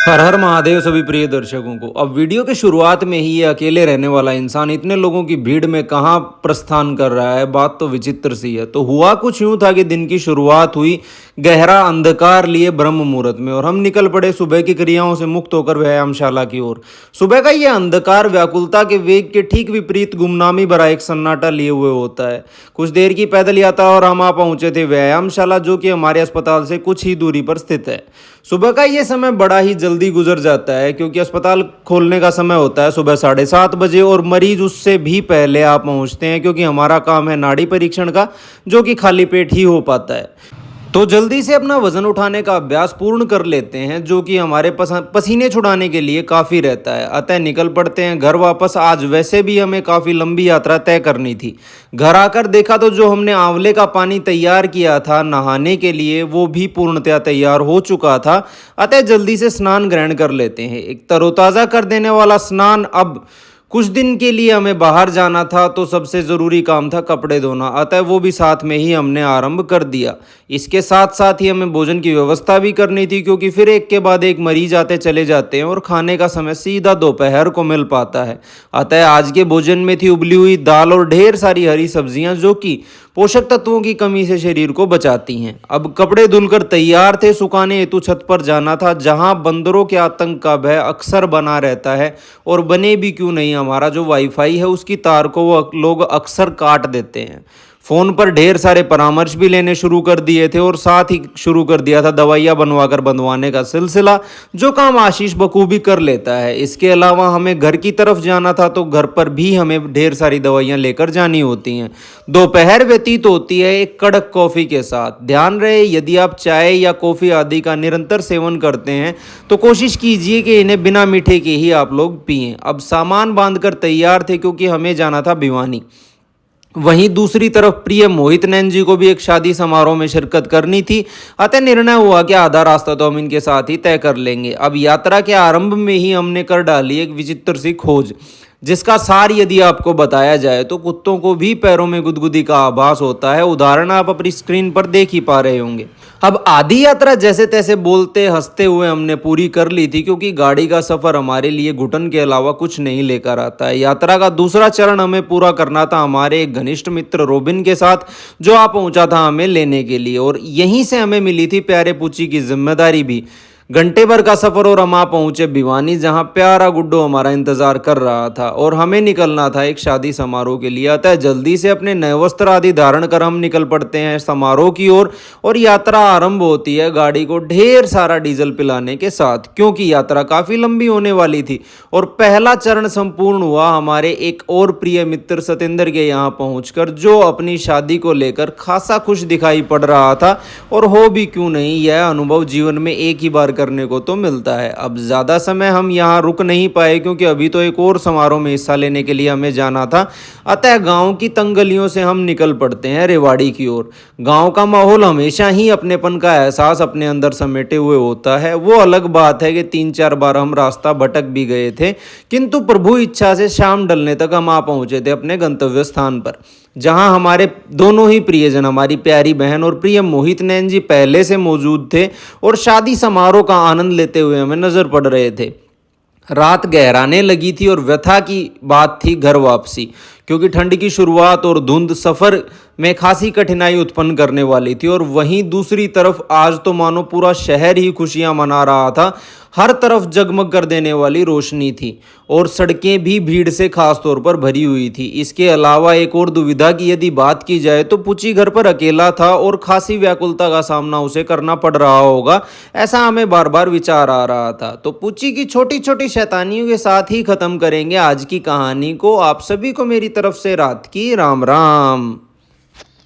हर हर महादेव सभी प्रिय दर्शकों को। अब वीडियो के शुरुआत में ही ये अकेले रहने वाला इंसान इतने लोगों की भीड़ में कहाँ प्रस्थान कर रहा है, बात तो विचित्र सी है। तो हुआ कुछ यूं था कि दिन की शुरुआत हुई गहरा अंधकार लिए ब्रह्म मुहूर्त में, और हम निकल पड़े सुबह की क्रियाओं से मुक्त होकर व्यायामशाला की ओर। सुबह का ये अंधकार व्याकुलता के वेग के ठीक विपरीत गुमनामी भरा एक सन्नाटा लिए हुए होता है। कुछ देर की पैदल यात्रा और हम आ पहुंचे थे व्यायामशाला, जो कि हमारे अस्पताल से कुछ ही दूरी पर स्थित है। सुबह का ये समय बड़ा ही जल्दी गुजर जाता है, क्योंकि अस्पताल खोलने का समय होता है सुबह 7:30 बजे, और मरीज उससे भी पहले आ पहुंचते हैं, क्योंकि हमारा काम है नाड़ी परीक्षण का, जो कि खाली पेट ही हो पाता है। तो जल्दी से अपना वजन उठाने का अभ्यास पूर्ण कर लेते हैं, जो कि हमारे पसीने छुड़ाने के लिए काफ़ी रहता है। अतः निकल पड़ते हैं घर वापस। आज वैसे भी हमें काफ़ी लंबी यात्रा तय करनी थी। घर आकर देखा तो जो हमने आंवले का पानी तैयार किया था नहाने के लिए, वो भी पूर्णतया तैयार हो चुका था। अतः जल्दी से स्नान ग्रहण कर लेते हैं। एक तरोताज़ा कर देने वाला स्नान। अब कुछ दिन के लिए हमें बाहर जाना था, तो सबसे ज़रूरी काम था कपड़े धोना, अतः वो भी साथ में ही हमने आरंभ कर दिया। इसके साथ साथ ही हमें भोजन की व्यवस्था भी करनी थी, क्योंकि फिर एक के बाद एक मरीज आते चले जाते हैं और खाने का समय सीधा दोपहर को मिल पाता है। अतः आज के भोजन में थी उबली हुई दाल और ढेर सारी हरी सब्जियां, जो कि पोषक तत्वों की कमी से शरीर को बचाती हैं। अब कपड़े धुलकर तैयार थे, सुखाने हेतु छत पर जाना था, जहां बंदरों के आतंक का भय अक्सर बना रहता है। और बने भी क्यों नहीं, हमारा जो वाईफाई है उसकी तार को वो लोग अक्सर काट देते हैं। फ़ोन पर ढेर सारे परामर्श भी लेने शुरू कर दिए थे, और साथ ही शुरू कर दिया था दवाइयाँ बनवाकर बंधवाने का सिलसिला, जो काम आशीष बखूबी कर लेता है। इसके अलावा हमें घर की तरफ जाना था, तो घर पर भी हमें ढेर सारी दवाइयाँ लेकर जानी होती हैं। दोपहर व्यतीत होती है एक कड़क कॉफ़ी के साथ। ध्यान रहे, यदि आप चाय या कॉफ़ी आदि का निरंतर सेवन करते हैं तो कोशिश कीजिए कि इन्हें बिना मीठे के ही आप लोग पिएं। अब सामान बांधकर तैयार थे, क्योंकि हमें जाना था भिवानी। वहीं दूसरी तरफ प्रिय मोहित नैन जी को भी एक शादी समारोह में शिरकत करनी थी। अतः निर्णय हुआ कि आधा रास्ता तो हम इनके साथ ही तय कर लेंगे। अब यात्रा के आरंभ में ही हमने कर डाली एक विचित्र सी खोज, जिसका सार यदि आपको बताया जाए तो कुत्तों को भी पैरों में गुदगुदी का आभास होता है। उदाहरण आप अपनी स्क्रीन पर देख ही पा रहे होंगे। अब आधी यात्रा जैसे तैसे बोलते हंसते हुए हमने पूरी कर ली थी, क्योंकि गाड़ी का सफर हमारे लिए घुटन के अलावा कुछ नहीं लेकर आता है। यात्रा का दूसरा चरण हमें पूरा करना था हमारे एक घनिष्ठ मित्र रोबिन के साथ, जो आ पहुंचा था हमें लेने के लिए, और यहीं से हमें मिली थी प्यारे पूची की जिम्मेदारी भी। घंटे भर का सफर और हम आ पहुंचे भिवानी, जहां प्यारा गुड्डो हमारा इंतजार कर रहा था, और हमें निकलना था एक शादी समारोह के लिए। अतः जल्दी से अपने नए वस्त्र आदि धारण कर हम निकल पड़ते हैं समारोह की ओर, और यात्रा आरंभ होती है गाड़ी को ढेर सारा डीजल पिलाने के साथ, क्योंकि यात्रा काफ़ी लंबी होने वाली थी। और पहला चरण संपूर्ण हुआ हमारे एक और प्रिय मित्र सतेंद्र के यहाँ पहुँचकर, जो अपनी शादी को लेकर खासा खुश दिखाई पड़ रहा था। और हो भी क्यों नहीं, यह अनुभव जीवन में एक ही बार करने को तो मिलता है। अब ज़्यादा समय हम यहाँ रुक नहीं पाए, क्योंकि अभी तो एक और समारोह में हिस्सा लेने के लिए हमें जाना था। अतः गांव की तंग गलियों से हम निकल पड़ते हैं रेवाड़ी की ओर। गांव का माहौल हमेशा ही अपनेपन का एहसास अपने अंदर समेटे हुए होता है। वो अलग बात है कि 3-4 बार हम रास्ता भटक भी गए थे, किंतु प्रभु इच्छा से शाम ढलने तक हम आ पहुंचे थे अपने गंतव्य स्थान पर, जहां हमारे दोनों ही प्रियजन, हमारी प्यारी बहन और प्रिय मोहित नैन जी पहले से मौजूद थे, और शादी समारोह का आनंद लेते हुए हमें नजर पड़ रहे थे। रात गहराने लगी थी, और व्यथा की बात थी घर वापसी, क्योंकि ठंड की शुरुआत और धुंध सफ़र में खासी कठिनाई उत्पन्न करने वाली थी। और वहीं दूसरी तरफ आज तो मानो पूरा शहर ही खुशियां मना रहा था। हर तरफ जगमग कर देने वाली रोशनी थी, और सड़कें भी भीड़ से खास तौर पर भरी हुई थी। इसके अलावा एक और दुविधा की यदि बात की जाए तो पुची घर पर अकेला था, और खासी व्याकुलता का सामना उसे करना पड़ रहा होगा, ऐसा हमें बार बार विचार आ रहा था। तो पुची की छोटी छोटी शैतानियों के साथ ही खत्म करेंगे आज की कहानी को। आप सभी को मेरी तरफ से रात की राम राम।